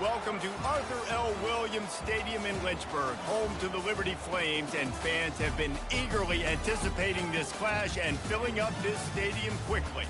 Welcome to Arthur L. Williams Stadium in Lynchburg, home to the Liberty Flames, and fans have been eagerly anticipating this clash and filling up this stadium quickly.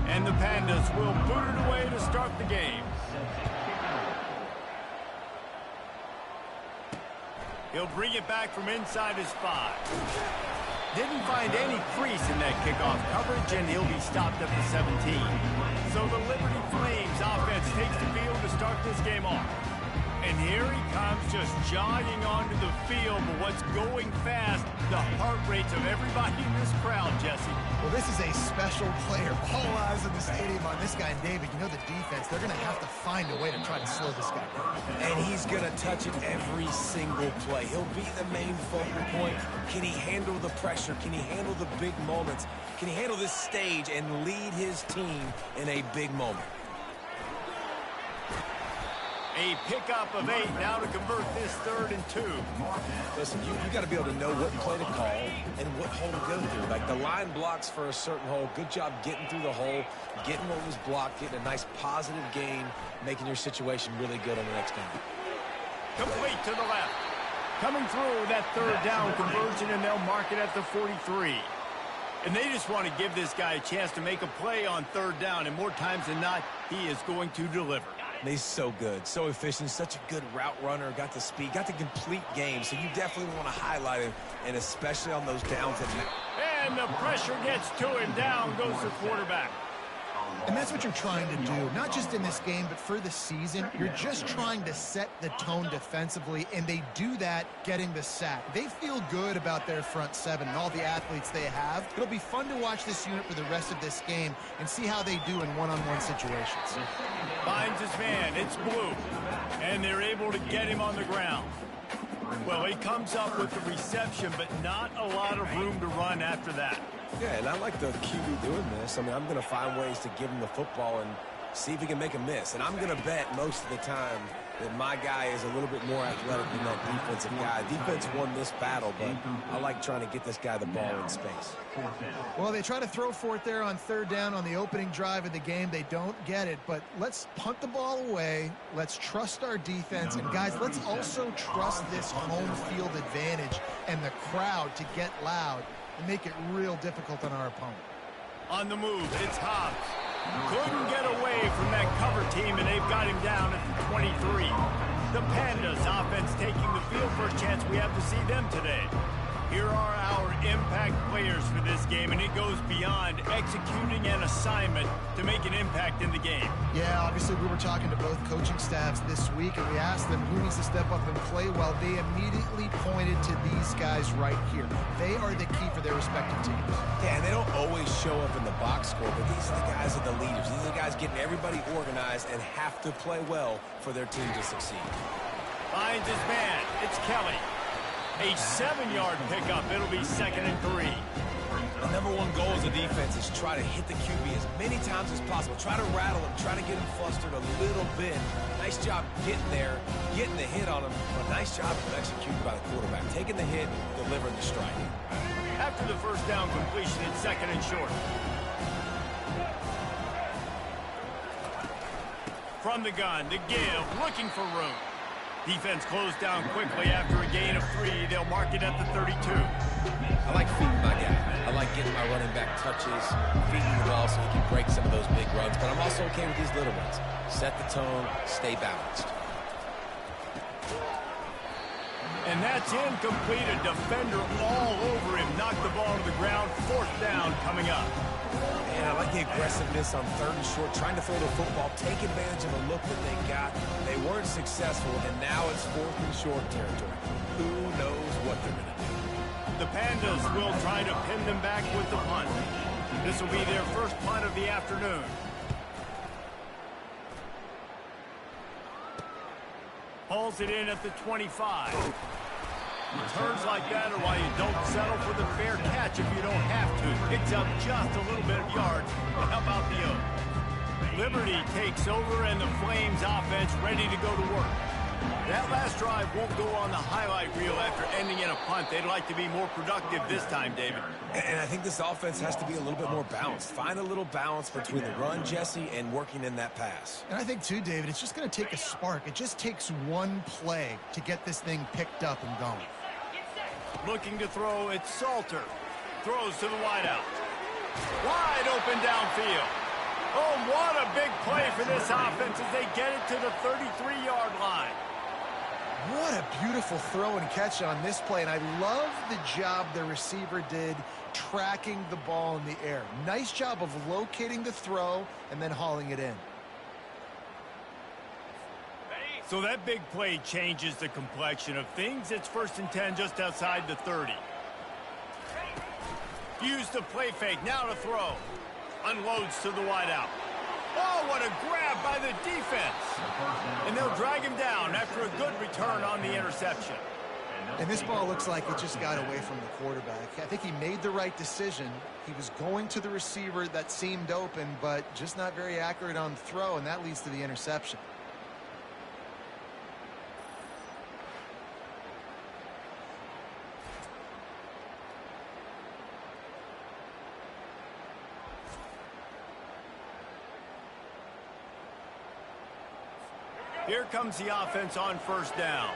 And the Pandas will boot it away to start the game. He'll bring it back from inside his 5. Didn't find any crease in that kickoff coverage, and he'll be stopped at the 17. So the Liberty Flames offense takes the field to start this game off. And here he comes, just jogging onto the field, but what's going fast, the heart rates of everybody in this crowd, Jesse. Well, this is a special player. All eyes in the stadium on this guy, David. You know the defense, they're going to have to find a way to try to slow this guy down. And he's going to touch it every single play. He'll be the main focal point. Can he handle the pressure? Can he handle the big moments? Can he handle this stage and lead his team in a big moment? A pickup of 8 now to convert this 3rd and 2. Listen, you got to be able to know what play to call and what hole to go through. Like the line blocks for a certain hole. Good job getting through the hole, getting what was blocked, getting a nice positive gain, making your situation really good on the next down. Complete to the left. Coming through that 3rd down conversion, and they'll mark it at the 43. And they just want to give this guy a chance to make a play on 3rd down, and more times than not, he is going to deliver. He's so good, so efficient, such a good route runner, got the speed, got the complete game, so you definitely want to highlight him, and especially on those downs. And the pressure gets to him. Down goes the quarterback. And that's what you're trying to do, not just in this game, but for the season. You're just trying to set the tone defensively, and they do that getting the sack. They feel good about their front 7 and all the athletes they have. It'll be fun to watch this unit for the rest of this game and see how they do in one-on-one situations. Finds his man. It's Blue. And they're able to get him on the ground. Well, he comes up with the reception, but not a lot of room to run after that. Yeah, and I like the QB doing this. I mean, I'm going to find ways to give him the football and see if he can make a miss. And I'm going to bet most of the time that my guy is a little bit more athletic than that defensive guy. Defense won this battle, but I like trying to get this guy the ball in space. Well, they try to throw for it there on 3rd down on the opening drive of the game. They don't get it, but let's punt the ball away. Let's trust our defense. And, guys, let's also trust this home field advantage and the crowd to get loud and make it real difficult on our opponent. On the move, it's Hobbs. Couldn't get away from that cover team, and they've got him down at the 23. The Pandas offense taking the field. First chance we have to see them today. Here are our impact players for this game, and it goes beyond executing an assignment to make an impact in the game. Yeah, obviously we were talking to both coaching staffs this week, and we asked them who needs to step up and play well. They immediately pointed to these guys right here. They are the key for their respective teams. Yeah, and they don't always show up in the box score, but these are the guys that are the leaders. These are the guys getting everybody organized and have to play well for their team to succeed. Finds his man. It's Kelly. A 7-yard pickup. It'll be 2nd and 3. The number one goal as a defense is try to hit the QB as many times as possible. Try to rattle him, try to get him flustered a little bit. Nice job getting there, getting the hit on him, but nice job of executing by the quarterback. Taking the hit, delivering the strike. After the 1st down completion, it's 2nd and short. From the gun, the give, looking for room. Defense closed down quickly after a gain of 3. They'll mark it at the 32. I like feeding my guy. I like getting my running back touches, feeding the ball so he can break some of those big runs. But I'm also okay with these little ones. Set the tone, stay balanced. And that's incomplete. A defender all over him. Knocked the ball to the ground. 4th down coming up. And I like the aggressiveness on 3rd and short, trying to throw the football, take advantage of a look that they got. They weren't successful, and now it's 4th and short territory. Who knows what they're going to do? The Pandas will try to pin them back with the punt. This will be their first punt of the afternoon. Pulls it in at the 25. Turns like that are why you don't settle for the fair catch if you don't have to. Picks up just a little bit of yards. How about the O? Liberty takes over and the Flames offense ready to go to work. That last drive won't go on the highlight reel after ending in a punt. They'd like to be more productive this time, David. And I think this offense has to be a little bit more balanced. Find a little balance between the run, Jesse, and working in that pass. And I think, too, David, it's just going to take a spark. It just takes one play to get this thing picked up and going. Looking to throw, it's Salter. Throws to the wideout. Wide open downfield. Oh, what a big play for this offense as they get it to the 33-yard line. What a beautiful throw and catch on this play, and I love the job the receiver did tracking the ball in the air. Nice job of locating the throw and then hauling it in. So that big play changes the complexion of things. It's 1st and 10 just outside the 30. Use the play fake, now to throw. Unloads to the wideout. Oh, what a grab by the defense. And they'll drag him down after a good return on the interception. And this ball looks like it just got away from the quarterback. I think he made the right decision. He was going to the receiver that seemed open, but just not very accurate on the throw, and that leads to the interception. Here comes the offense on 1st down.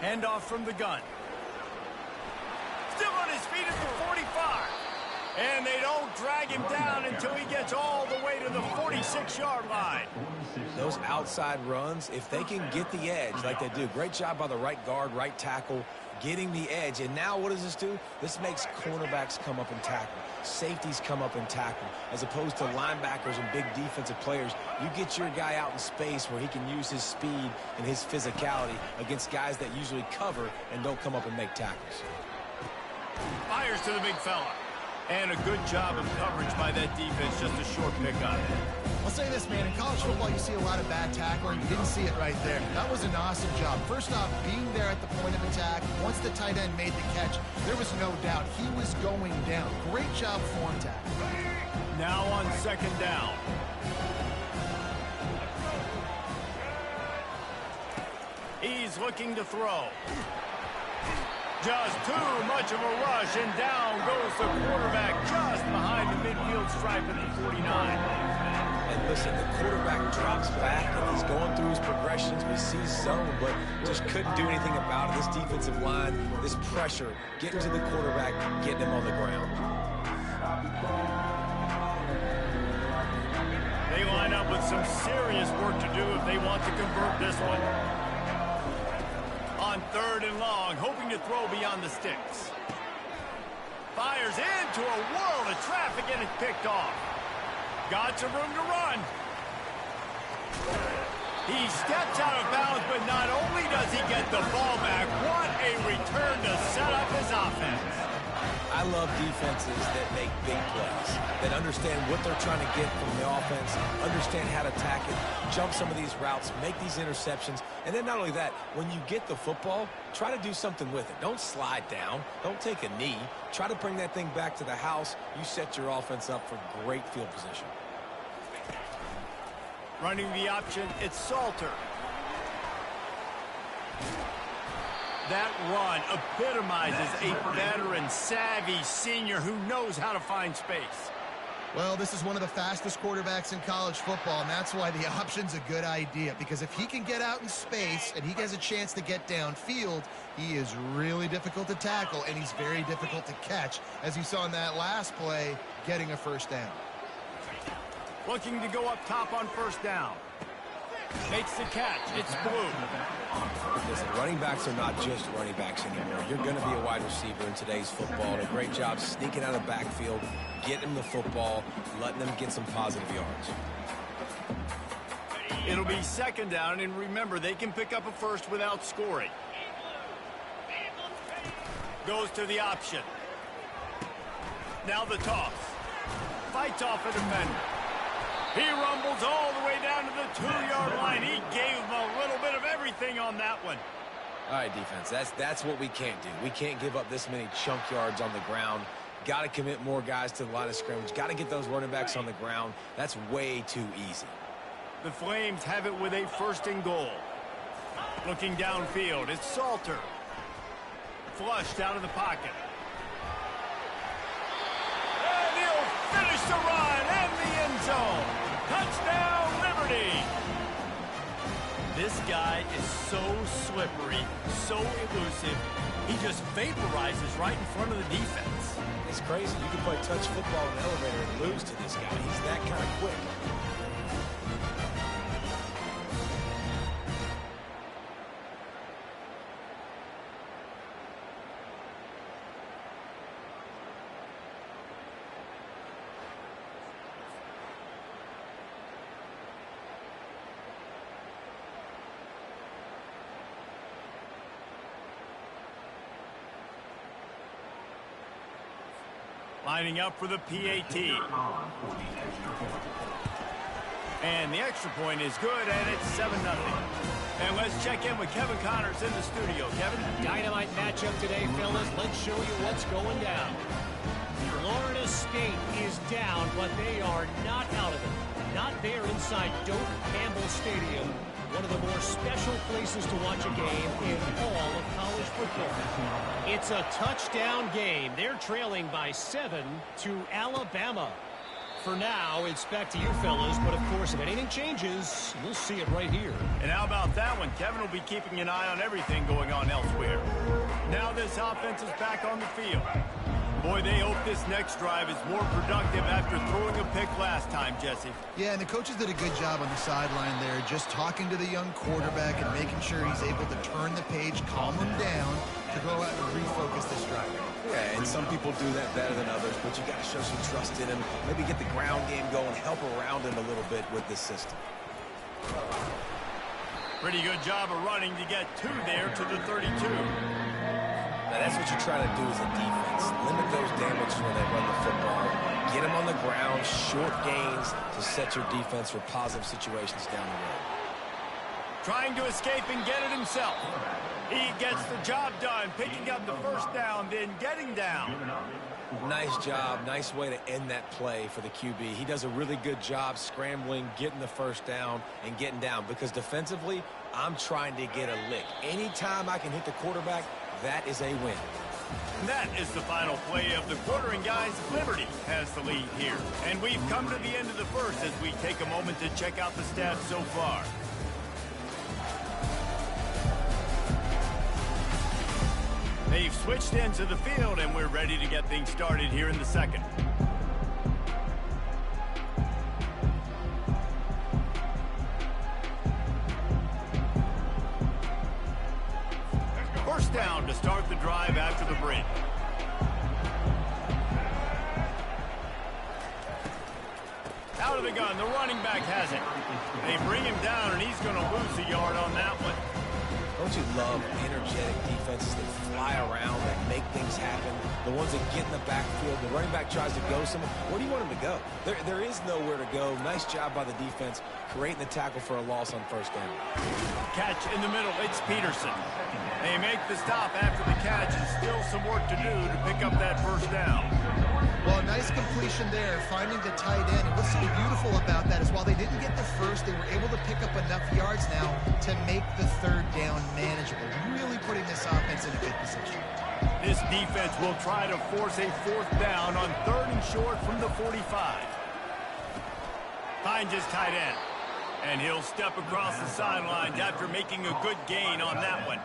Handoff from the gun. Still on his feet at the 45. And they don't drag him down until he gets all the way to the 46-yard line. Those outside runs, if they can get the edge like they do, great job by the right guard, right tackle, getting the edge. And now what does this do? This makes cornerbacks come up and tackle. Safeties come up and tackle. As opposed to linebackers and big defensive players, you get your guy out in space where he can use his speed and his physicality against guys that usually cover and don't come up and make tackles. Fires to the big fella. And a good job of coverage by that defense, just a short pickup. I'll say this, man, in college football you see a lot of bad tackling. You didn't see it right there. That was an awesome job. First off, being there at the point of attack, once the tight end made the catch, there was no doubt he was going down. Great job form tackle. Now on 2nd down. He's looking to throw. Just too much of a rush, and down goes the quarterback just behind the midfield stripe at the 49. And listen, the quarterback drops back, and he's going through his progressions. We see zone, but just couldn't do anything about it. This defensive line, this pressure, getting to the quarterback, getting him on the ground. They line up with some serious work to do if they want to convert this one. On 3rd and long, hoping to throw beyond the sticks. Fires into a world of traffic and it's picked off. Got some room to run. He steps out of bounds, but not only does he get the ball back, what a return to set up his offense. I love defenses that make big plays, that understand what they're trying to get from the offense, understand how to attack it, jump some of these routes, make these interceptions, and then not only that, when you get the football, try to do something with it. Don't slide down. Don't take a knee. Try to bring that thing back to the house. You set your offense up for great field position. Running the option, it's Salter. That run epitomizes a veteran, savvy senior who knows how to find space. Well, this is one of the fastest quarterbacks in college football, and that's why the option's a good idea, because if he can get out in space and he has a chance to get downfield, he is really difficult to tackle, and he's very difficult to catch, as you saw in that last play, getting a 1st down. Looking to go up top on 1st down. Makes the catch. It's Blue. Listen, running backs are not just running backs anymore. You're going to be a wide receiver in today's football. And a great job sneaking out of the backfield, getting them the football, letting them get some positive yards. It'll be 2nd down, and remember, they can pick up a 1st without scoring. Goes to the option. Now the toss. Fights off a defender. He rumbles all the way down to the 2-yard line. He gave him a little bit of everything on that one. All right, defense, that's what we can't do. We can't give up this many chunk yards on the ground. Got to commit more guys to the line of scrimmage. Got to get those running backs on the ground. That's way too easy. The Flames have it with a 1st and goal. Looking downfield, it's Salter. Flushed out of the pocket. And he'll finish the run and the end zone. Touchdown, Liberty. This guy is so slippery, so elusive. He just vaporizes right in front of the defense. It's crazy. You can play touch football in an elevator and lose to this guy. He's that kind of quick. Lining up for the PAT. And the extra point is good, and it's 7-0. And let's check in with Kevin Connors in the studio. Kevin? Dynamite matchup today, fellas. Let's show you what's going down. Florida State is down, but they are not out of it. Not there inside Doak Campbell Stadium. One of the more special places to watch a game in all of college football. It's a touchdown game. They're trailing by 7 to Alabama. For now, it's back to you fellas, but of course, if anything changes, we'll see it right here. And how about that one? Kevin will be keeping an eye on everything going on elsewhere. Now this offense is back on the field. Boy, they hope this next drive is more productive after throwing a pick last time, Jesse. Yeah, and the coaches did a good job on the sideline there, just talking to the young quarterback and making sure he's able to turn the page, calm him down, to go out and refocus this drive. Yeah, and some people do that better than others, but you got to show some trust in him. Maybe get the ground game going, help around him a little bit with this system. Pretty good job of running to get 2 there to the 32. Now, that's what you try to do as a defense. Limit those damages when they run the football. Get them on the ground, short gains to set your defense for positive situations down the road. Trying to escape and get it himself. He gets the job done, picking up the 1st down, then getting down. Nice job. Nice way to end that play for the QB. He does a really good job scrambling, getting the 1st down, and getting down. Because defensively, I'm trying to get a lick. Anytime I can hit the quarterback, that is a win. And that is the final play of the quarter, and guys, Liberty has the lead here. And we've come to the end of the 1st as we take a moment to check out the stats so far. They've switched into the field, and we're ready to get things started here in the 2nd. First down to start the drive after the break. Out of the gun, the running back has it. They bring him down, and he's going to lose a yard on that one. Don't you love energetic defenses that fly around, that make things happen? The ones that get in the backfield, the running back tries to go somewhere. Where do you want him to go? There is nowhere to go. Nice job by the defense, creating the tackle for a loss on 1st down. Catch in the middle, it's Peterson. They make the stop after the catch, and still some work to do to pick up that 1st down. Well, nice completion there, finding the tight end. And what's so beautiful about that is while they didn't get the 1st, they were able to pick up enough yards now to make the 3rd down manageable. Really putting this offense in a good position. This defense will try to force a 4th down on 3rd and short from the 45. Finds his tight end. And he'll step across the sidelines after making a good gain on that one.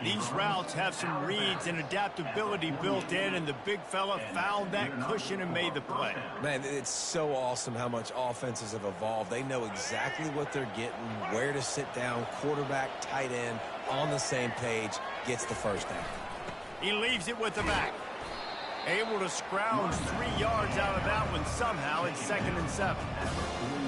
These routes have some reads and adaptability built in, and the big fella found that cushion and made the play. Man, it's so awesome how much offenses have evolved. They know exactly what they're getting, where to sit down, quarterback, tight end, on the same page, gets the 1st down. He leaves it with the back. Able to scrounge 3 yards out of that one somehow. It's 2nd and 7.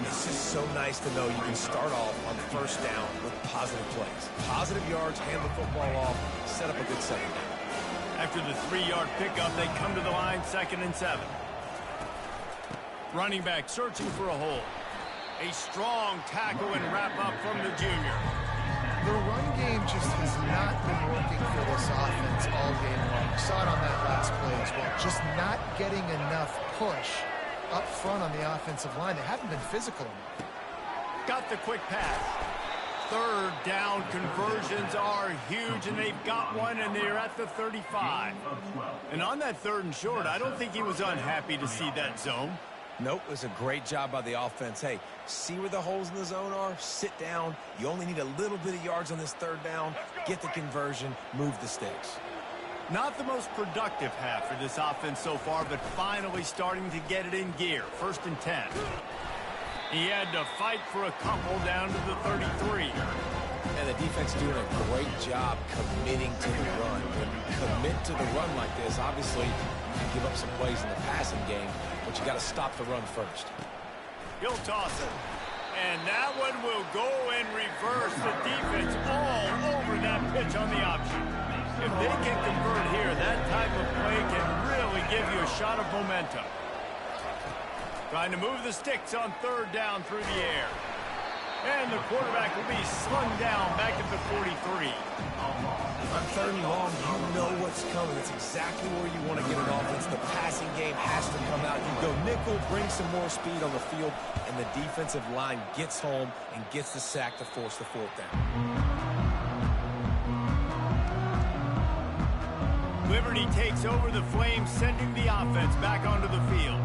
It's just so nice to know you can start off on 1st down with positive plays. Positive yards, hand the football off, set up a good 2nd down. After the 3-yard pickup, they come to the line, 2nd and 7. Running back searching for a hole. A strong tackle and wrap-up from the junior. The run game just has not been working for this offense all game long. We saw it on that last play as well. Just not getting enough push up front on the offensive line. They haven't been physical enough. Got the quick pass. Third down conversions are huge, and they've got one, and they're at the 35. And on that 3rd and short, I don't think he was unhappy to see that zone. Nope, it was a great job by the offense. Hey, see where the holes in the zone are? Sit down. You only need a little bit of yards on this 3rd down. Get the conversion. Move the sticks. Not the most productive half for this offense so far, but finally starting to get it in gear. 1st and 10. He had to fight for a couple down to the 33. And the defense doing a great job committing to the run. When you commit to the run like this, obviously you can give up some plays in the passing game, but you got to stop the run first. He'll toss it. And that one will go and reverse. The defense all over that pitch on the option. If they can convert here, that type of play can really give you a shot of momentum. Trying to move the sticks on 3rd down through the air. And the quarterback will be slung down back at the 43. On 3rd and long, you know what's coming. It's exactly where you want to get an offense. The passing game has to come out. You go nickel, bring some more speed on the field, and the defensive line gets home and gets the sack to force the 4th down. Liberty takes over the Flames, sending the offense back onto the field.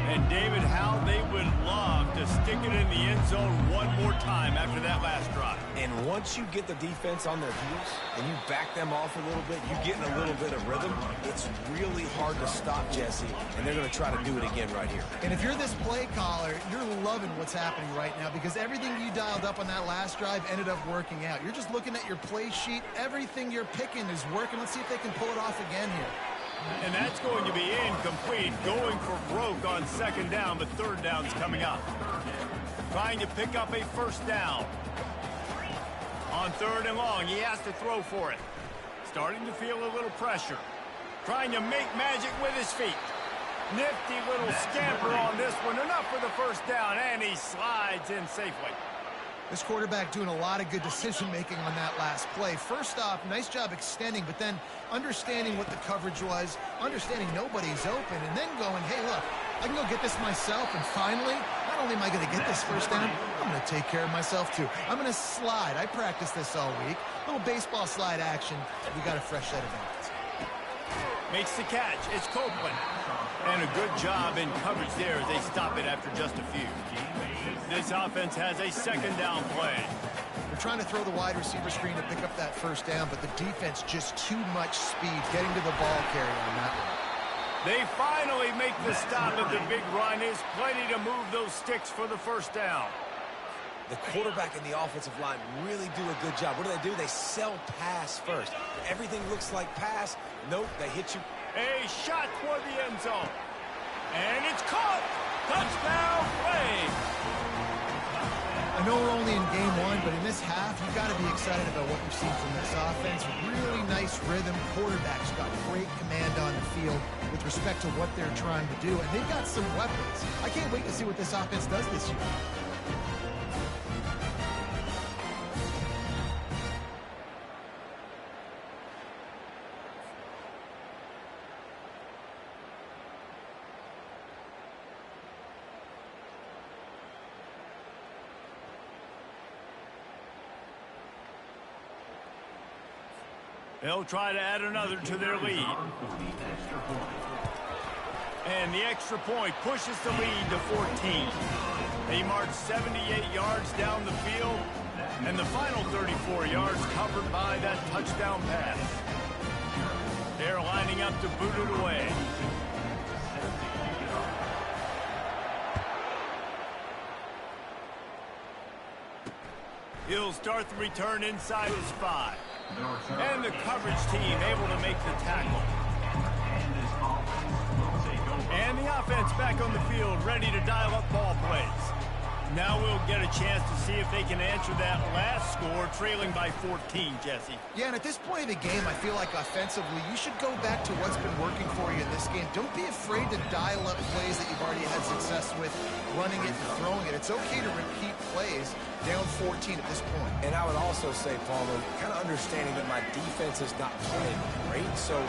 And David, how they would love to stick it in the end zone one more time after that last drive. And once you get the defense on their heels and you back them off a little bit, you get in a little bit of rhythm, it's really hard to stop Jesse, and they're going to try to do it again right here. And if you're this play caller, you're loving what's happening right now because everything you dialed up on that last drive ended up working out. You're just looking at your play sheet. Everything you're picking is working. Let's see if they can pull it off again here. And that's going to be incomplete. Going for broke on 2nd down, but 3rd down's coming up. Trying to pick up a 1st down. On 3rd and long, he has to throw for it. Starting to feel a little pressure. Trying to make magic with his feet. Nifty little scamper on this one. Enough for the 1st down, and he slides in safely. This quarterback doing a lot of good decision-making on that last play. First off, nice job extending, but then understanding what the coverage was, understanding nobody's open, and then going, hey, look, I can go get this myself, and finally, not only am I going to get this 1st down, I'm going to take care of myself, too. I'm going to slide. I practiced this all week. Little baseball slide action. We got a fresh set of hands. Makes the catch. It's Copeland. And a good job in coverage there as they stop it after just a few. This offense has a 2nd down play. They're trying to throw the wide receiver screen to pick up that 1st down, but the defense just too much speed getting to the ball carrier on that one. They finally make the stop at the big run. There's plenty to move those sticks for the 1st down. The quarterback and the offensive line really do a good job. What do? They sell pass first. Everything looks like pass. Nope, they hit you. A shot toward the end zone. And it's caught. Touchdown Flames. I know we're only in game 1, but in this half, you've got to be excited about what you've seen from this offense. Really nice rhythm. Quarterback's got great command on the field with respect to what they're trying to do. And they've got some weapons. I can't wait to see what this offense does this year. They'll try to add another to their lead. And the extra point pushes the lead to 14. They march 78 yards down the field, and the final 34 yards covered by that touchdown pass. They're lining up to boot it away. He'll start the return inside his 5. And the coverage team able to make the tackle. And the offense back on the field, ready to dial up ball plays. Now we'll get a chance to see if they can answer that last score, trailing by 14, Jesse. Yeah, and at this point of the game, I feel like offensively, you should go back to what's been working for you in this game. Don't be afraid to dial up plays that you've already had success with, running it and throwing it. It's okay to repeat plays down 14 at this point. And I would also say, Palmer, kind of understanding that my defense is not playing great, so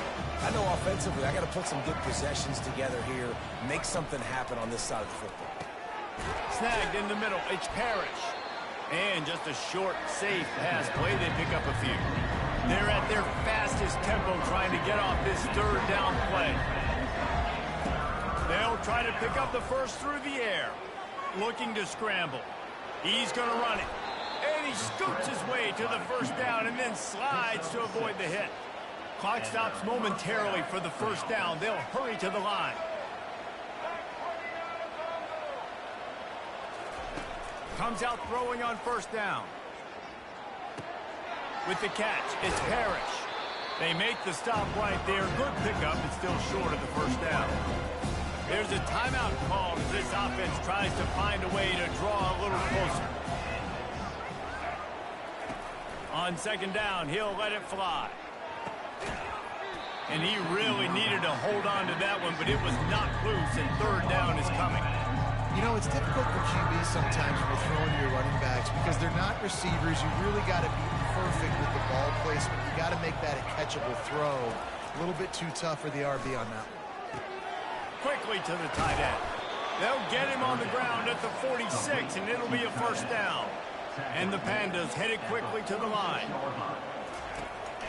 I know offensively I got to put some good possessions together here, make something happen on this side of the football. Snagged in the middle, it's Parrish. And just a short, safe pass play, they pick up a few. They're at their fastest tempo trying to get off this third down play. They'll try to pick up the first through the air. Looking to scramble. He's going to run it. And he scoots his way to the first down and then slides to avoid the hit. Clock stops momentarily for the first down. They'll hurry to the line. Comes out throwing on first down. With the catch, it's Parrish. They make the stop right there. Good pickup, but still short of the first down. There's a timeout called as this offense tries to find a way to draw a little closer. On second down, he'll let it fly. And he really needed to hold on to that one, but it was knocked loose, and third down is coming. You know, it's difficult for QBs sometimes when you're throwing to your running backs because they're not receivers. You really got to be perfect with the ball placement. You got to make that a catchable throw. A little bit too tough for the RB on that one. Quickly to the tight end. They'll get him on the ground at the 46, and it'll be a first down. And the Pandas headed quickly to the line.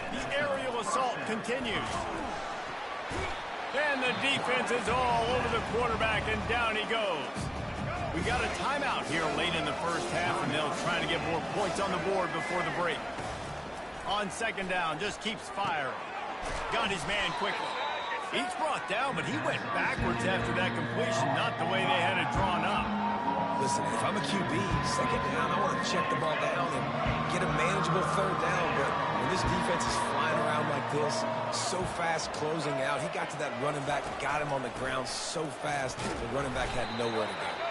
The aerial assault continues. And the defense is all over the quarterback, and down he goes. We got a timeout here late in the first half, and they'll try to get more points on the board before the break. On second down, just keeps firing. Got his man quickly. He's brought down, but he went backwards after that completion, not the way they had it drawn up. Listen, if I'm a QB, second down, I want to check the ball down and get a manageable third down, but when this defense is flying around like this, so fast closing out, he got to that running back, got him on the ground so fast, the running back had nowhere to go.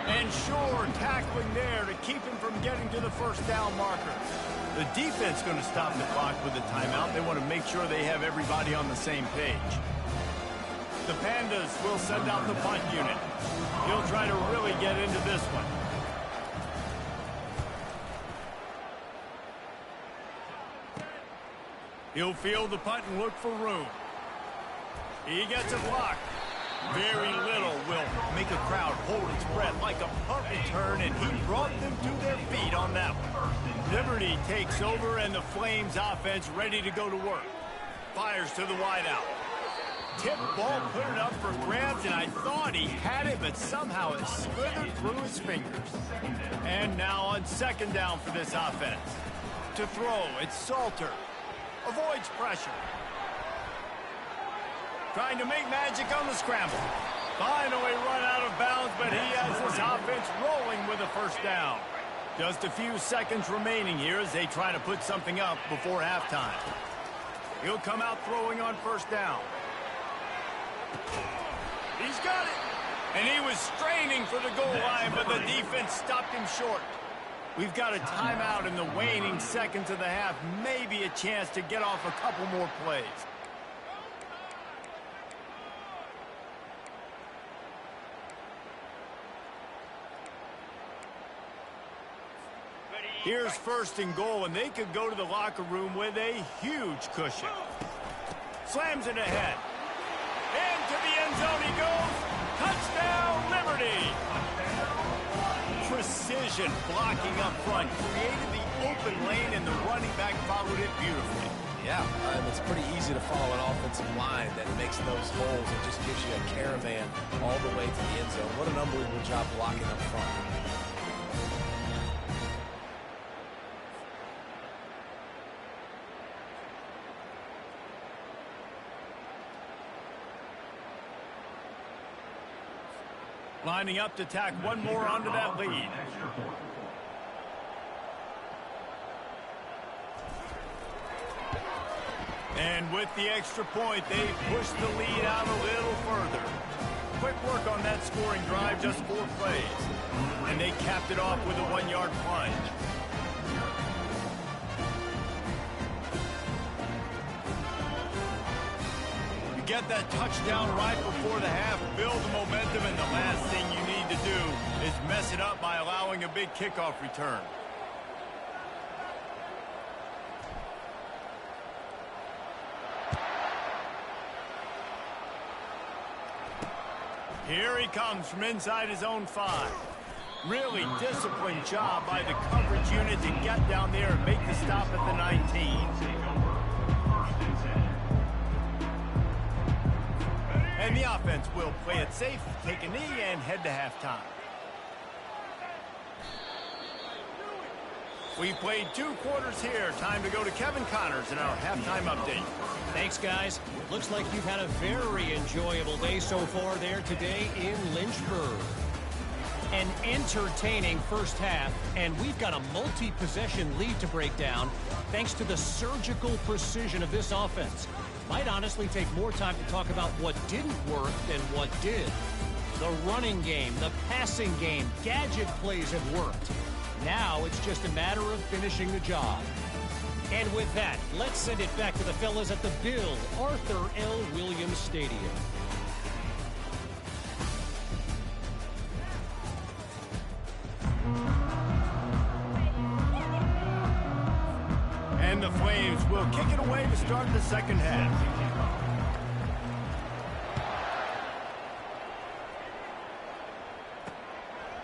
And sure, tackling there to keep him from getting to the first down marker. The defense going to stop the clock with a timeout. They want to make sure they have everybody on the same page. The Pandas will send out the punt unit. He'll try to really get into this one. He'll field the punt and look for room. He gets a block. Very little will make a crowd hold its breath like a punt return, and he brought them to their feet on that one. Liberty takes over, and the Flames offense ready to go to work. Fires to the wideout. Tip ball, put it up for grabs, and I thought he had it, but somehow it slithered through his fingers. And now on second down for this offense. To throw, it's Salter. Avoids pressure. Trying to make magic on the scramble. Finally run out of bounds, but he has this offense rolling with a first down. Just a few seconds remaining here as they try to put something up before halftime. He'll come out throwing on first down. He's got it. And he was straining for the goal line, but the defense stopped him short. We've got a timeout in the waning seconds of the half. Maybe a chance to get off a couple more plays. Here's first and goal, and they could go to the locker room with a huge cushion. Slams it ahead. Into the end zone he goes. Touchdown, Liberty! Precision blocking up front. Created the open lane, and the running back followed it beautifully. Yeah, it's pretty easy to follow an offensive line that makes those holes and just gives you a caravan all the way to the end zone. What an unbelievable job blocking up front. Lining up to tack one more onto that lead. And with the extra point, they push the lead out a little further. Quick work on that scoring drive, just 4 plays. And they capped it off with a 1-yard plunge. You get that touchdown right before the half, build the momentum, and the last thing you need to do is mess it up by allowing a big kickoff return. Here he comes from inside his own 5. Really disciplined job by the coverage unit to get down there and make the stop at the 19. And the offense will play it safe, take a knee, and head to halftime. We played 2 quarters here. Time to go to Kevin Connors in our halftime update. Thanks, guys. Looks like you've had a very enjoyable day so far there today in Lynchburg. An entertaining first half, and we've got a multi-possession lead to break down thanks to the surgical precision of this offense. Might honestly take more time to talk about what didn't work than what did. The running game, the passing game, gadget plays have worked. Now it's just a matter of finishing the job. And with that, let's send it back to the fellas at the Bill Arthur L. Williams Stadium. And the Flames will kick it away to start the second half.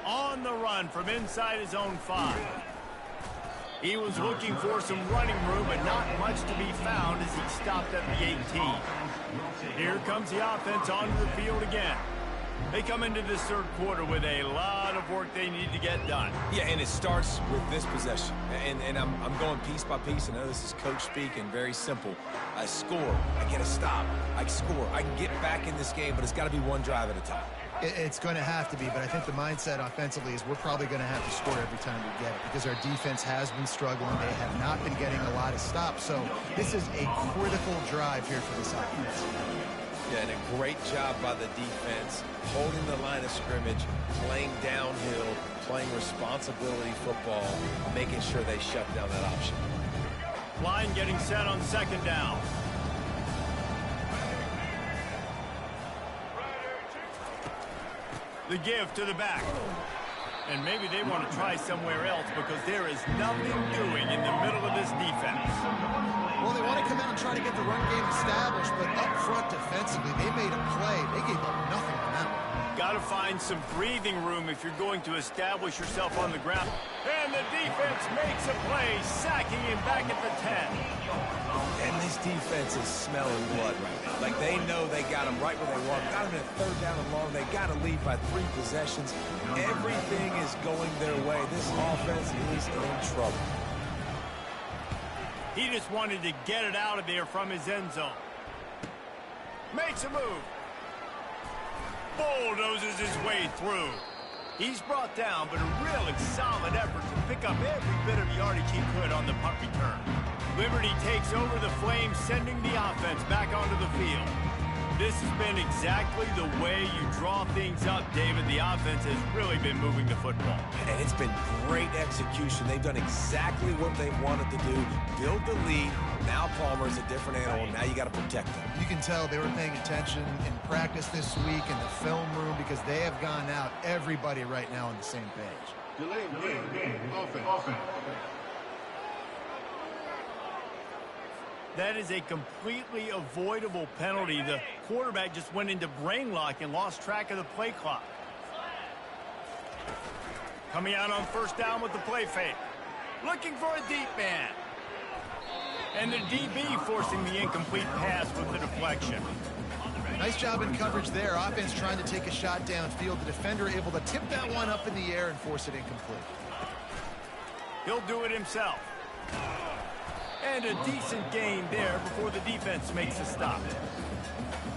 On the run from inside his own 5. He was looking for some running room, but not much to be found as he stopped at the 18. Here comes the offense onto the field again. They come into this third quarter with a lot of work they need to get done. Yeah, and it starts with this possession. And I'm going piece by piece. I know this is coach speak and very simple. I score. I get a stop. I score. I can get back in this game, but it's got to be one drive at a time. It's going to have to be, but I think the mindset offensively is we're probably going to have to score every time we get it because our defense has been struggling. They have not been getting a lot of stops. So this is a critical drive here for this offense. Yeah, and a great job by the defense, holding the line of scrimmage, playing downhill, playing responsibility football, making sure they shut down that option. Line getting set on second down. The give to the back. And maybe they want to try somewhere else because there is nothing doing in the middle of this defense. Well, they want to come out and try to get the run game established, but up front defensively, they made a play. They gave up nothing on that one. Got to find some breathing room if you're going to establish yourself on the ground. And the defense makes a play, sacking him back at the 10. And this defense is smelling blood right now. Like they know they got him right where they want. Got him at third down and long. They got to lead by 3 possessions. Everything is going their way. This offense is in trouble. He just wanted to get it out of there from his end zone. Makes a move. Bulldozes his way through. He's brought down, but a really solid effort to pick up every bit of yardage he could on the punt return. Liberty takes over the Flames, sending the offense back onto the field. This has been exactly the way you draw things up, David. The offense has really been moving the football. And it's been great execution. They've done exactly what they wanted to do. Build the lead. Now Palmer's a different animal. Now you got to protect them. You can tell they were paying attention in practice this week in the film room because they have gone out, everybody right now on the same page. Delayed game, offense. That is a completely avoidable penalty. The quarterback just went into brain lock and lost track of the play clock. Coming out on first down with the play fake. Looking for a deep man. And the DB forcing the incomplete pass with the deflection. Nice job in coverage there. Offense trying to take a shot downfield. The defender able to tip that one up in the air and force it incomplete. He'll do it himself. And a decent gain there before the defense makes a stop.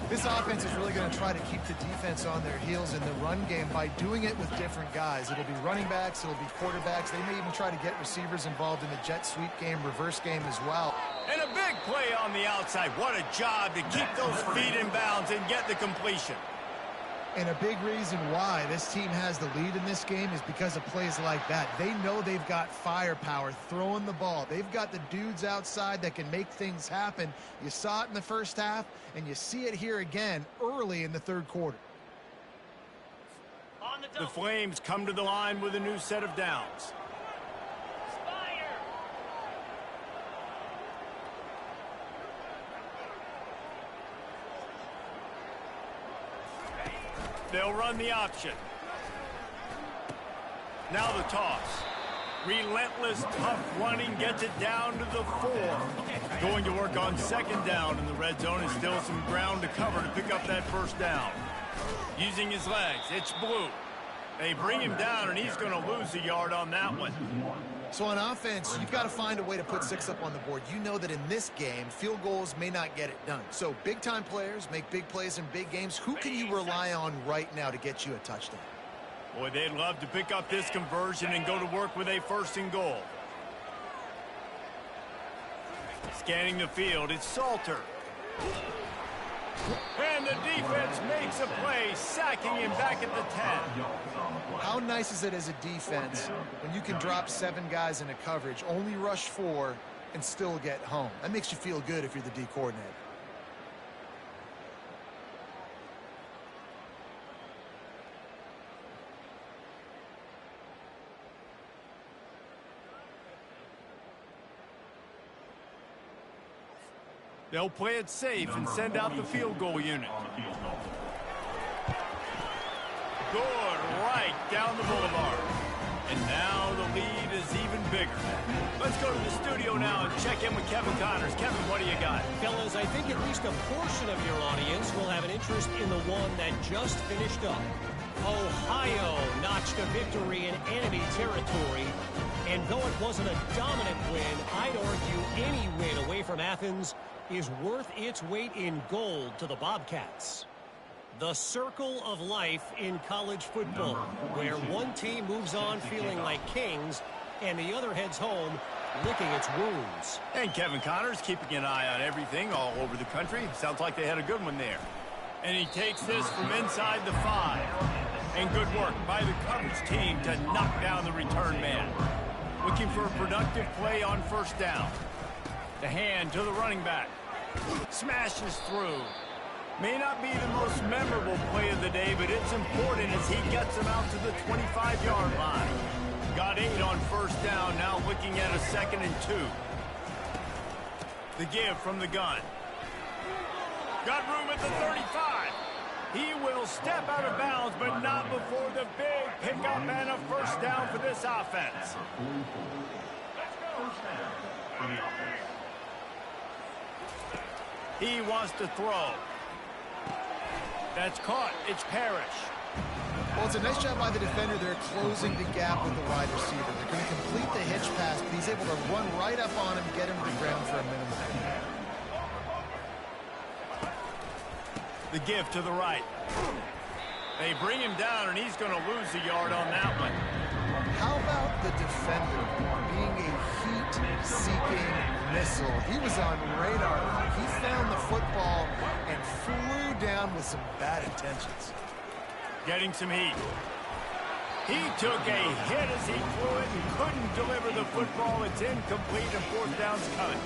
This offense is really going to try to keep the defense on their heels in the run game by doing it with different guys. It'll be running backs, it'll be quarterbacks. They may even try to get receivers involved in the jet sweep game, reverse game as well. And a big play on the outside. What a job to keep those feet in bounds and get the completion. And a big reason why this team has the lead in this game is because of plays like that. They know they've got firepower throwing the ball. They've got the dudes outside that can make things happen. You saw it in the first half, and you see it here again early in the third quarter. The Flames come to the line with a new set of downs. They'll run the option. Now the toss. Relentless, tough running gets it down to the 4. Going to work on second down in the red zone, and still some ground to cover to pick up that first down. Using his legs, it's Blue. They bring him down, and he's going to lose a yard on that one. So on offense, you've got to find a way to put 6 up on the board. You know that in this game, field goals may not get it done. So big-time players make big plays in big games. Who can you rely on right now to get you a touchdown? Boy, they'd love to pick up this conversion and go to work with a 1st and goal. Scanning the field, it's Salter. And the defense makes a play, sacking him back at the 10. How nice is it as a defense when you can drop 7 guys into coverage, only rush 4, and still get home? That makes you feel good if you're the D coordinator. They'll play it safe and send out the field goal unit. Good, right down the boulevard. And now the lead is even bigger. Let's go to the studio now and check in with Kevin Connors. Kevin, what do you got? Fellas, I think at least a portion of your audience will have an interest in the one that just finished up. Ohio notched a victory in enemy territory. And though it wasn't a dominant win, I'd argue any win away from Athens is worth its weight in gold to the Bobcats. The circle of life in college football, where one team moves on feeling like kings and the other heads home licking its wounds. And Kevin Connors keeping an eye on everything all over the country. Sounds like they had a good one there. And he takes this from inside the 5. And good work by the coverage team to knock down the return man. Looking for a productive play on 1st down. The hand to the running back. Smashes through. May not be the most memorable play of the day, but it's important as he gets him out to the 25-yard line. Got 8 on 1st down, now looking at a 2nd and 2. The give from the gun. Got room at the 35. He will step out of bounds, but not before the big pickup and a 1st down for this offense. He wants to throw. That's caught. It's Parrish. Well, it's a nice job by the defender. They're closing the gap with the wide receiver. They're going to complete the hitch pass, but he's able to run right up on him, get him to the ground for a minimum. The give to the right. They bring him down, and he's going to lose a yard on that one. How about the defender being a heat-seeking missile? He was on radar. He found the football and flew down with some bad intentions. Getting some heat. He took a hit as he flew it and couldn't deliver the football. It's incomplete, and 4th down's coming.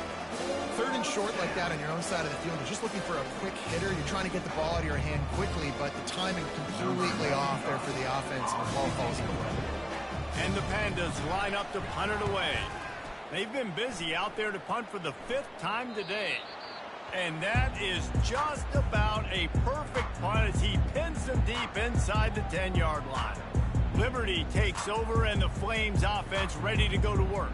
3rd and short like that on your own side of the field. You're just looking for a quick hitter. You're trying to get the ball out of your hand quickly, but the timing completely off there for the offense, and the ball falls away. And the Pandas line up to punt it away. They've been busy out there to punt for the 5th time today. And that is just about a perfect punt as he pins them deep inside the 10-yard line. Liberty takes over, and the Flames offense ready to go to work.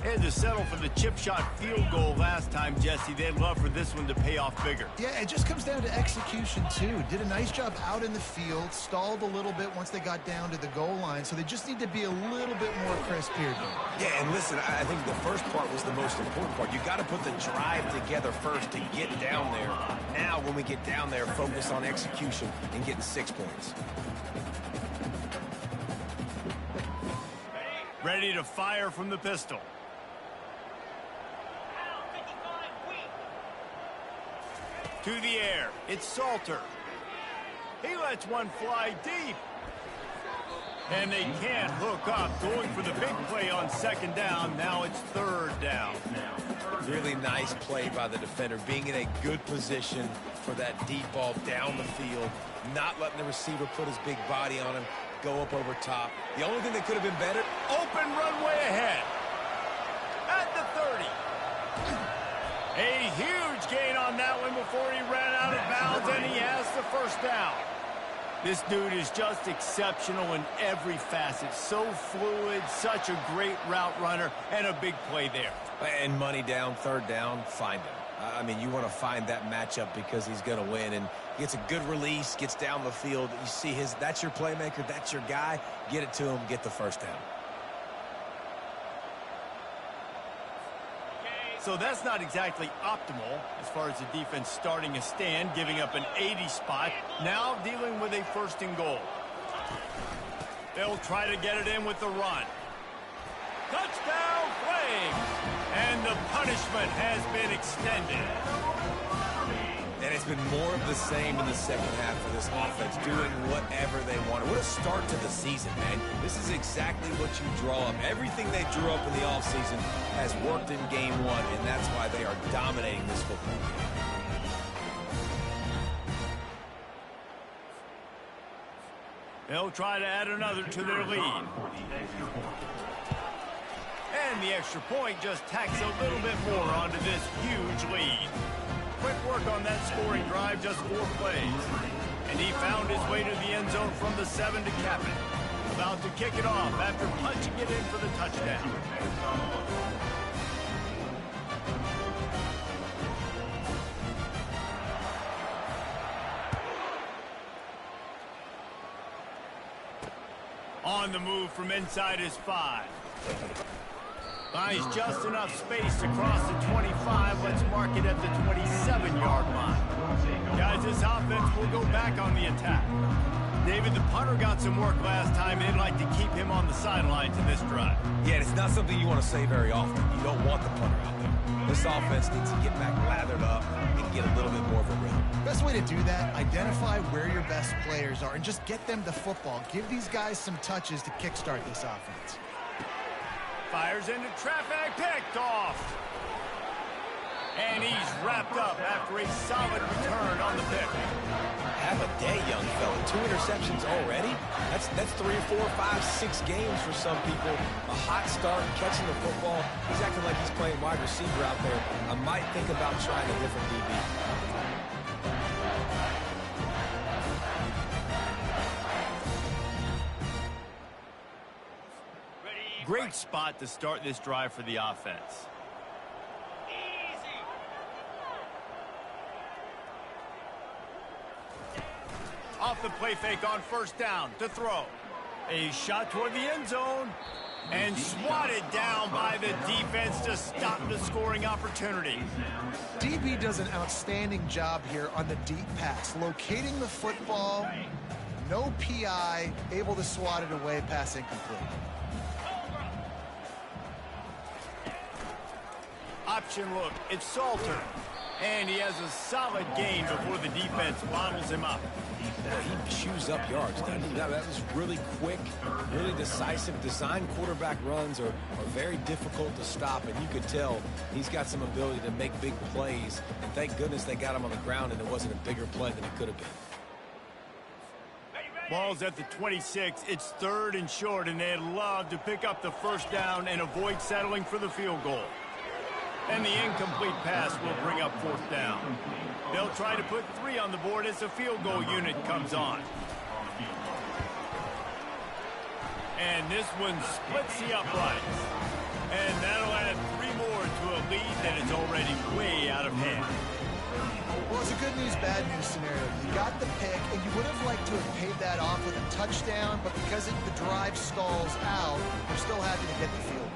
They had to settle for the chip shot field goal last time, Jesse. They'd love for this one to pay off bigger. Yeah, it just comes down to execution, too. Did a nice job out in the field, stalled a little bit once they got down to the goal line, so they just need to be a little bit more crisp here. Yeah, and listen, I think the first part was the most important part. You got to put the drive together first to get down there. Now, when we get down there, focus on execution and getting 6 points. Ready to fire from the pistol. To the air. It's Salter. He lets one fly deep. And they can't hook up. Going for the big play on second down. Now it's third down. Really nice play by the defender, being in a good position for that deep ball down the field, not letting the receiver put his big body on him, go up over top. The only thing that could have been better, open runway ahead. At the 30. A huge gain on that one before he ran out of bounds, and he has the first down. This dude is just exceptional in every facet. So fluid, such a great route runner, and a big play there. And money down, third down, find him. I mean, you want to find that matchup because he's going to win. And gets a good release, gets down the field. You see that's your playmaker, that's your guy. Get it to him, get the first down. So that's not exactly optimal as far as the defense starting a stand, giving up an 80 spot. Now dealing with a first and goal. They'll try to get it in with the run. Touchdown Flames! And the punishment has been extended. And it's been more of the same in the second half for this offense, doing whatever they want. What a start to the season, man. This is exactly what you draw up. Everything they drew up in the offseason has worked in game one, and that's why they are dominating this football game. They'll try to add another to their lead. And the extra point just tacks a little bit more onto this huge lead. Quick work on that scoring drive, just 4 plays. And he found his way to the end zone from the 7 to cap it. About to kick it off after punching it in for the touchdown. On the move from inside his 5. Buys just enough space to cross the 25. Let's mark it at the 27-yard line. Guys, this offense will go back on the attack. David, the punter got some work last time. They'd like to keep him on the sidelines in this drive. Yeah, it's not something you want to say very often. You don't want the punter out there. This offense needs to get back lathered up and get a little bit more of a rhythm. Best way to do that, identify where your best players are and just get them the football. Give these guys some touches to kickstart this offense. Fires into traffic, picked off. And he's wrapped up after a solid return on the pick. Have a day, young fella. 2 interceptions already? That's 3, 4, 5, 6 games for some people. A hot start, catching the football. He's acting like he's playing wide receiver out there. I might think about trying a different DB. Great spot to start this drive for the offense. Off the play fake on first down to throw. A shot toward the end zone. And swatted down by the defense to stop the scoring opportunity. DB does an outstanding job here on the deep pass. Locating the football, no PI, able to swat it away, pass incomplete. Option look, it's Salter. And he has a solid gain before the defense bottles him up. He chews up yards, doesn't he? That was really quick, really decisive. Design quarterback runs are very difficult to stop, and you could tell he's got some ability to make big plays. And thank goodness they got him on the ground and it wasn't a bigger play than it could have been. Ball's at the 26. It's 3rd and short, and they'd love to pick up the first down and avoid settling for the field goal. And the incomplete pass will bring up 4th down. They'll try to put 3 on the board as the field goal unit comes on. And this one splits the uprights. And that'll add 3 more to a lead that is already way out of hand. Well, it's a good news, bad news scenario. You got the pick, and you would have liked to have paid that off with a touchdown, but because the drive stalls out, they're still happy to get the field.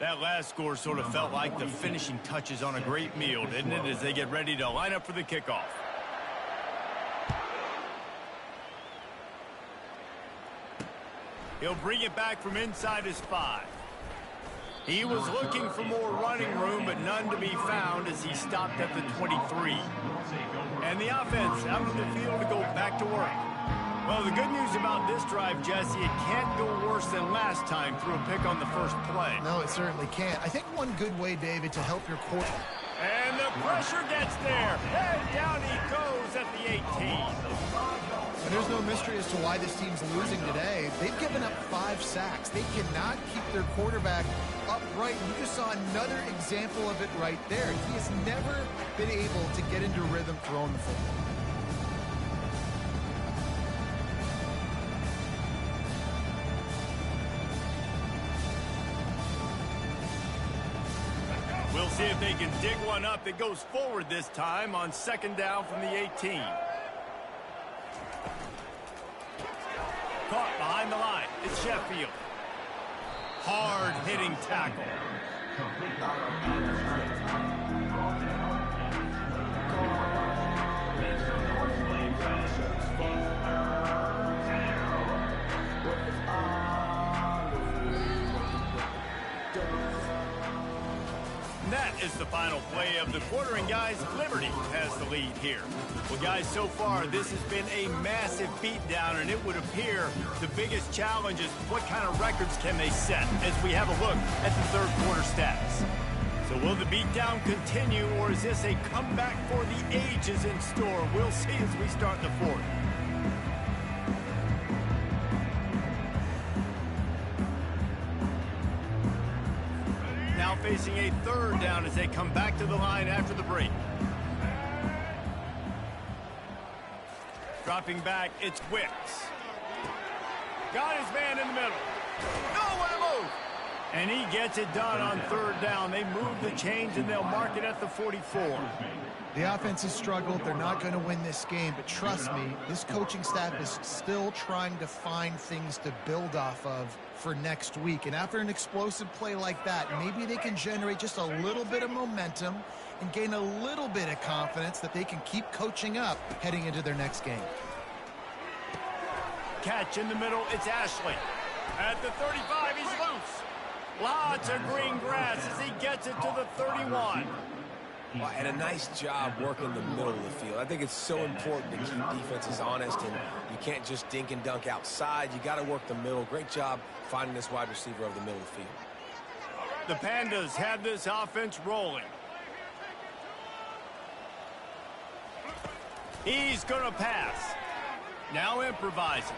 That last score sort of felt like the finishing touches on a great meal, didn't it, as they get ready to line up for the kickoff. He'll bring it back from inside his 5. He was looking for more running room, but none to be found as he stopped at the 23. And the offense out on the field to go back to work. Well, the good news about this drive, Jesse, it can't go worse than last time through a pick on the first play. No, it certainly can't. I think one good way, David, to help your quarterback. And the pressure gets there. And down he goes at the 18. And there's no mystery as to why this team's losing today. They've given up 5 sacks. They cannot keep their quarterback upright. And you just saw another example of it right there. He has never been able to get into rhythm throwing the football. We'll see if they can dig one up that goes forward this time on 2nd down from the 18. Caught behind the line. It's Sheffield. Hard-hitting tackle. And that is the final play of the quarter, and guys, Liberty has the lead here. Well, guys, so far this has been a massive beatdown, and it would appear the biggest challenge is what kind of records can they set as we have a look at the third quarter stats. So will the beatdown continue, or is this a comeback for the ages in store? We'll see as we start the fourth. Now facing a 3rd down as they come back to the line after the break. Dropping back, it's Wicks. Got his man in the middle. No, what a move! And he gets it done on 3rd down. They move the chains and they'll mark it at the 44. The offense has struggled. They're not going to win this game, but trust me, this coaching staff is still trying to find things to build off of for next week. And after an explosive play like that, maybe they can generate just a little bit of momentum and gain a little bit of confidence that they can keep coaching up heading into their next game. Catch in the middle, it's Ashley. At the 35, he's loose. Lots of green grass as he gets it to the 31. Well, and a nice job working the middle of the field. I think it's so important to keep defenses honest, and you can't just dink and dunk outside. You got to work the middle. Great job finding this wide receiver over the middle of the field. The Pandas have this offense rolling. He's going to pass. Now improvising.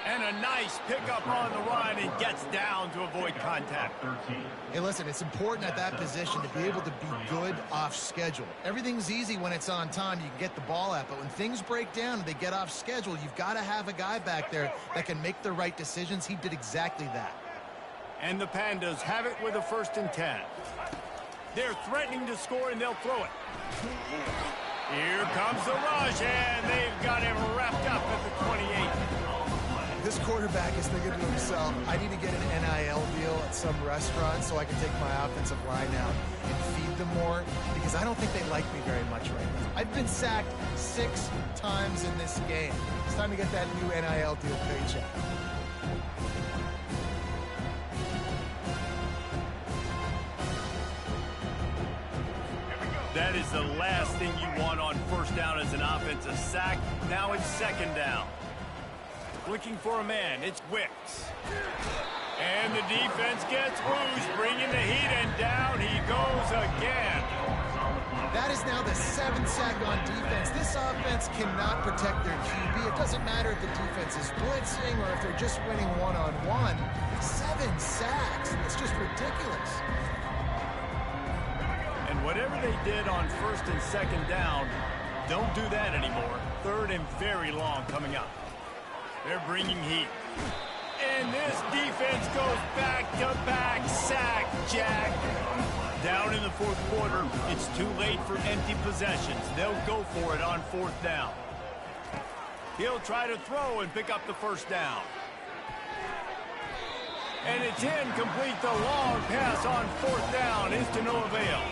And a nice pickup on the run and gets down to avoid contact. Hey, listen, it's important at that position to be able to be good off schedule. Everything's easy when it's on time. You can get the ball out, but when things break down and they get off schedule, you've got to have a guy back there that can make the right decisions. He did exactly that. And the Pandas have it with a 1st and 10. They're threatening to score, and they'll throw it. Here comes the rush, and they've got him wrapped up at the 28. This quarterback is thinking to himself, I need to get an NIL deal at some restaurant so I can take my offensive line out and feed them more, because I don't think they like me very much right now. I've been sacked 6 times in this game. It's time to get that new NIL deal paycheck. That is the last thing you want on 1st down as an offensive sack. Now it's 2nd down. Looking for a man, it's Wicks. And the defense gets loose, bringing the heat, and down he goes again. That is now the 7th sack on defense. This offense cannot protect their QB. It doesn't matter if the defense is blitzing or if they're just winning one-on-one. 7 sacks. It's just ridiculous. And whatever they did on 1st and 2nd down, don't do that anymore. 3rd and very long coming up. They're bringing heat. And this defense goes back-to-back sack, Jack. Down in the 4th quarter, it's too late for empty possessions. They'll go for it on 4th down. He'll try to throw and pick up the 1st down. And it's incomplete. The long pass on 4th down is to no avail.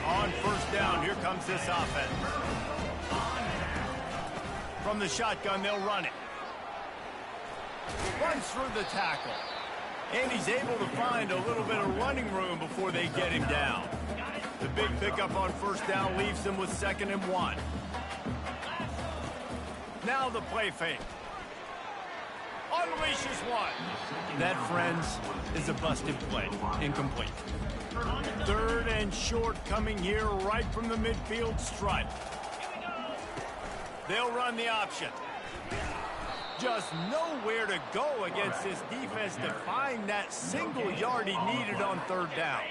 On 1st down, here comes this offense. From the shotgun, they'll run it. Runs through the tackle. And he's able to find a little bit of running room before they get him down. The big pickup on first down leaves them with 2nd and 1. Now the play fake. Unleashes one. That, friends, is a busted play. Incomplete. 3rd and short coming here right from the midfield stripe. They'll run the option. Just nowhere to go against this defense to find that single yard he needed on 3rd down.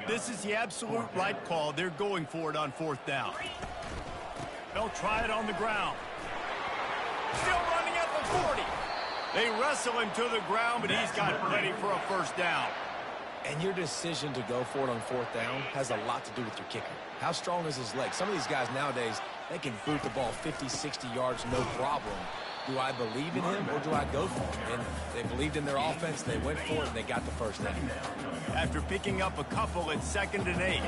This is the absolute right call. They're going for it on 4th down. They'll try it on the ground. Still running at the 40. They wrestle him to the ground, but he's got plenty for a 1st down. And your decision to go for it on 4th down has a lot to do with your kicker. How strong is his leg? Some of these guys nowadays, they can boot the ball 50, 60 yards, no problem. Do I believe in him or do I go for it? And they believed in their offense, they went for it, and they got the 1st down. After picking up a couple at 2nd and 8.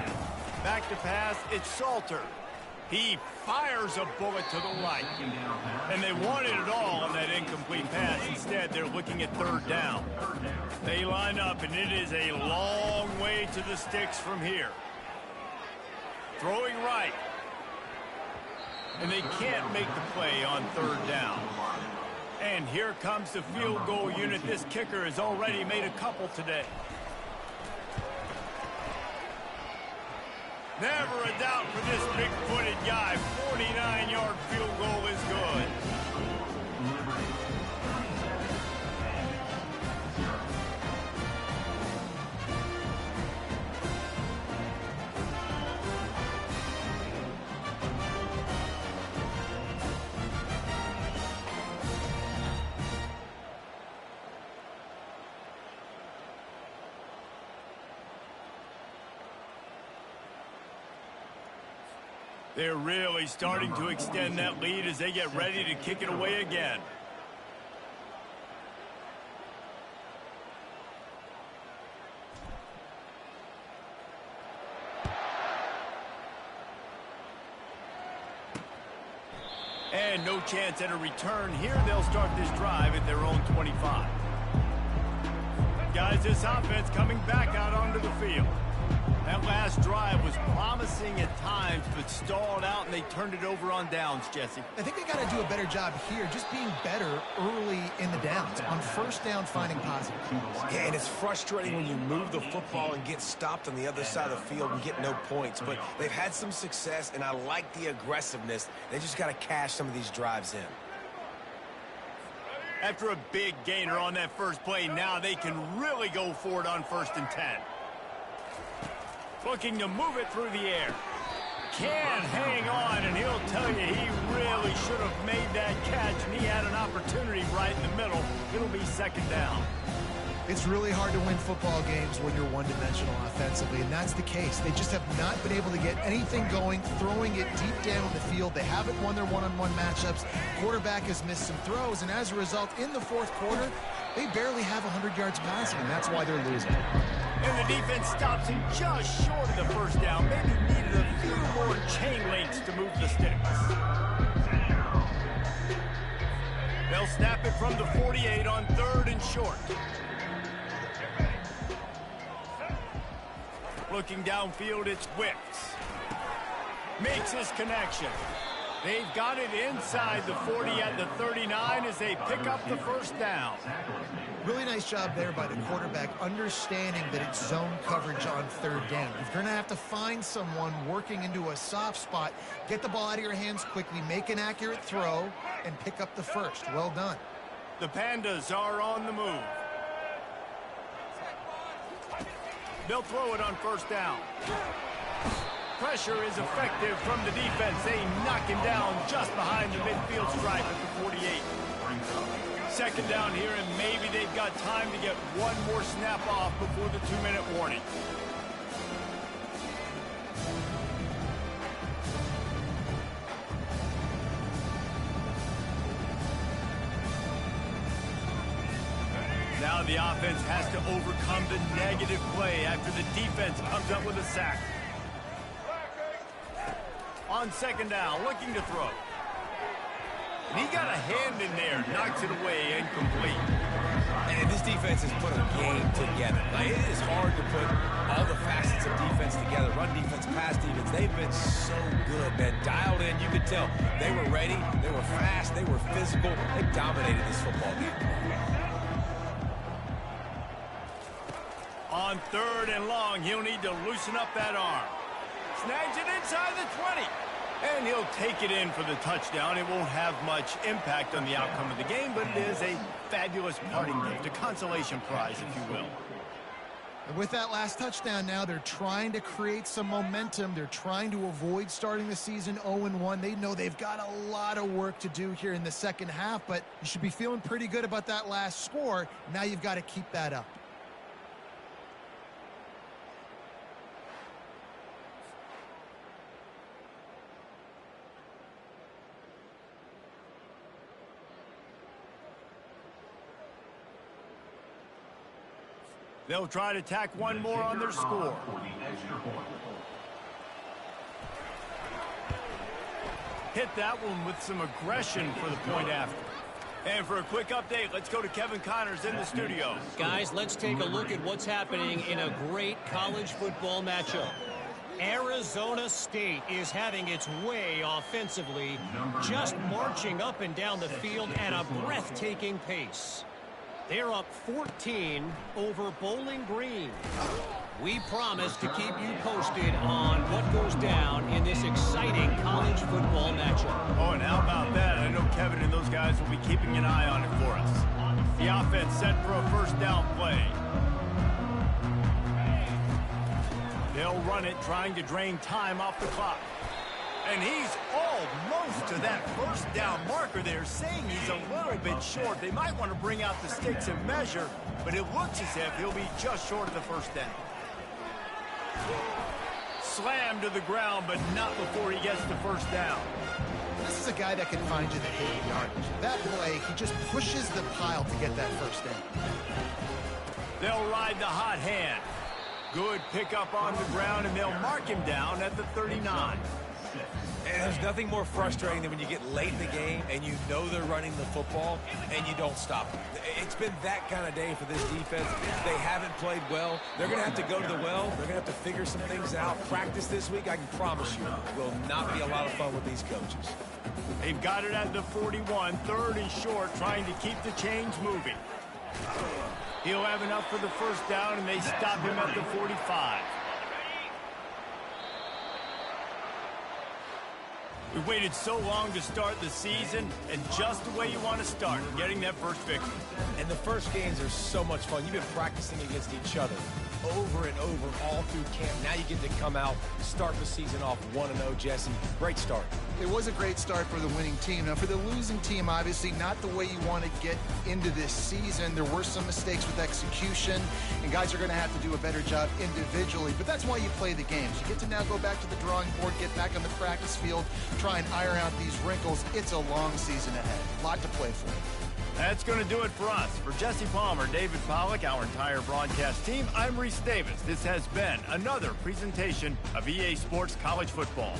Back to pass, it's Salter. He fires a bullet to the right. And they wanted it all on that incomplete pass. Instead, they're looking at 3rd down. They line up, and it is a long way to the sticks from here. Throwing right. And they can't make the play on 3rd down. And here comes the field goal unit. This kicker has already made a couple today. Never a doubt for this big-footed guy. 49-yard field goal is good. They're really starting to extend that lead as they get ready to kick it away again. And no chance at a return here. They'll start this drive at their own 25. Guys, this offense coming back out onto the field. That last drive was promising at times, but stalled out, and they turned it over on downs, Jesse. I think they got to do a better job here, just being better early in the downs. On 1st down, finding positive. Yeah, and it's frustrating when you move the football and get stopped on the other side of the field and get no points. But they've had some success, and I like the aggressiveness. They just got to cash some of these drives in. After a big gainer on that first play, now they can really go for it on 1st and 10. Looking to move it through the air. Can hang on, and he'll tell you he really should have made that catch, and he had an opportunity right in the middle. It'll be 2nd down. It's really hard to win football games when you're one-dimensional offensively, and that's the case. They just have not been able to get anything going, throwing it deep down the field. They haven't won their one-on-one matchups. Quarterback has missed some throws, and as a result, in the 4th quarter, they barely have 100 yards passing, and that's why they're losing. And the defense stops him just short of the 1st down. Maybe needed a few more chain links to move the sticks. They'll snap it from the 48 on 3rd and short. Looking downfield, it's Wicks. Makes his connection. They've got it inside the 40 at the 39 as they pick up the 1st down. Really nice job there by the quarterback, understanding that it's zone coverage on 3rd down. If you're going to have to find someone working into a soft spot, get the ball out of your hands quickly, make an accurate throw, and pick up the 1st. Well done. The Pandas are on the move. They'll throw it on 1st down. Pressure is effective from the defense. They knock him down just behind the midfield stripe at the 48. 2nd down here, and maybe they've got time to get one more snap off before the 2-minute warning. Now the offense has to overcome the negative play after the defense comes up with a sack. On 2nd down, looking to throw. And he got a hand in there, knocks it away, incomplete. And this defense has put a game together. Like, it is hard to put all the facets of defense together. Run defense, pass defense. They've been so good, man. Dialed in. You could tell they were ready. They were fast. They were physical. They dominated this football game. On 3rd and long, he'll need to loosen up that arm. Snags it inside the 20. And he'll take it in for the touchdown. It won't have much impact on the outcome of the game, but it is a fabulous parting gift, a consolation prize, if you will. And with that last touchdown now, they're trying to create some momentum. They're trying to avoid starting the season 0-1. They know they've got a lot of work to do here in the second half, but you should be feeling pretty good about that last score. Now you've got to keep that up. They'll try to tack one more on their score. Hit that one with some aggression for the point after. And for a quick update, let's go to Kevin Connors in the studio. Guys, let's take a look at what's happening in a great college football matchup. Arizona State is having its way offensively, just marching up and down the field at a breathtaking pace. They're up 14 over Bowling Green. We promise to keep you posted on what goes down in this exciting college football matchup. Oh, and how about that? I know Kevin and those guys will be keeping an eye on it for us. The offense set for a first down play. They'll run it, trying to drain time off the clock. And he's almost to that first down marker there, saying he's a little bit short. They might want to bring out the sticks and measure, but it looks as if he'll be just short of the first down. Slammed to the ground, but not before he gets the first down. This is a guy that can find you the hidden yardage. That play, he just pushes the pile to get that first down. They'll ride the hot hand. Good pickup on the ground, and they'll mark him down at the 39. And there's nothing more frustrating than when you get late in the game and you know they're running the football and you don't stop them. It's been that kind of day for this defense. They haven't played well. They're going to have to go to the well. They're going to have to figure some things out. Practice this week, I can promise you, will not be a lot of fun with these coaches. They've got it at the 41, 3rd and short, trying to keep the chains moving. He'll have enough for the first down, and they stop him at the 45. We waited so long to start the season, and just the way you want to start, getting that first victory. And the first games are so much fun. You've been practicing against each other over and over all through camp. Now you get to come out, start the season off 1-0, Jesse. Great start. It was a great start for the winning team. Now, for the losing team, obviously not the way you want to get into this season. There were some mistakes with execution, and guys are going to have to do a better job individually. But that's why you play the games. You get to now go back to the drawing board, get back on the practice field, try and iron out these wrinkles. It's a long season ahead. A lot to play for. That's going to do it for us. For Jesse Palmer, David Pollack, our entire broadcast team, I'm Reese Davis. This has been another presentation of EA Sports College Football.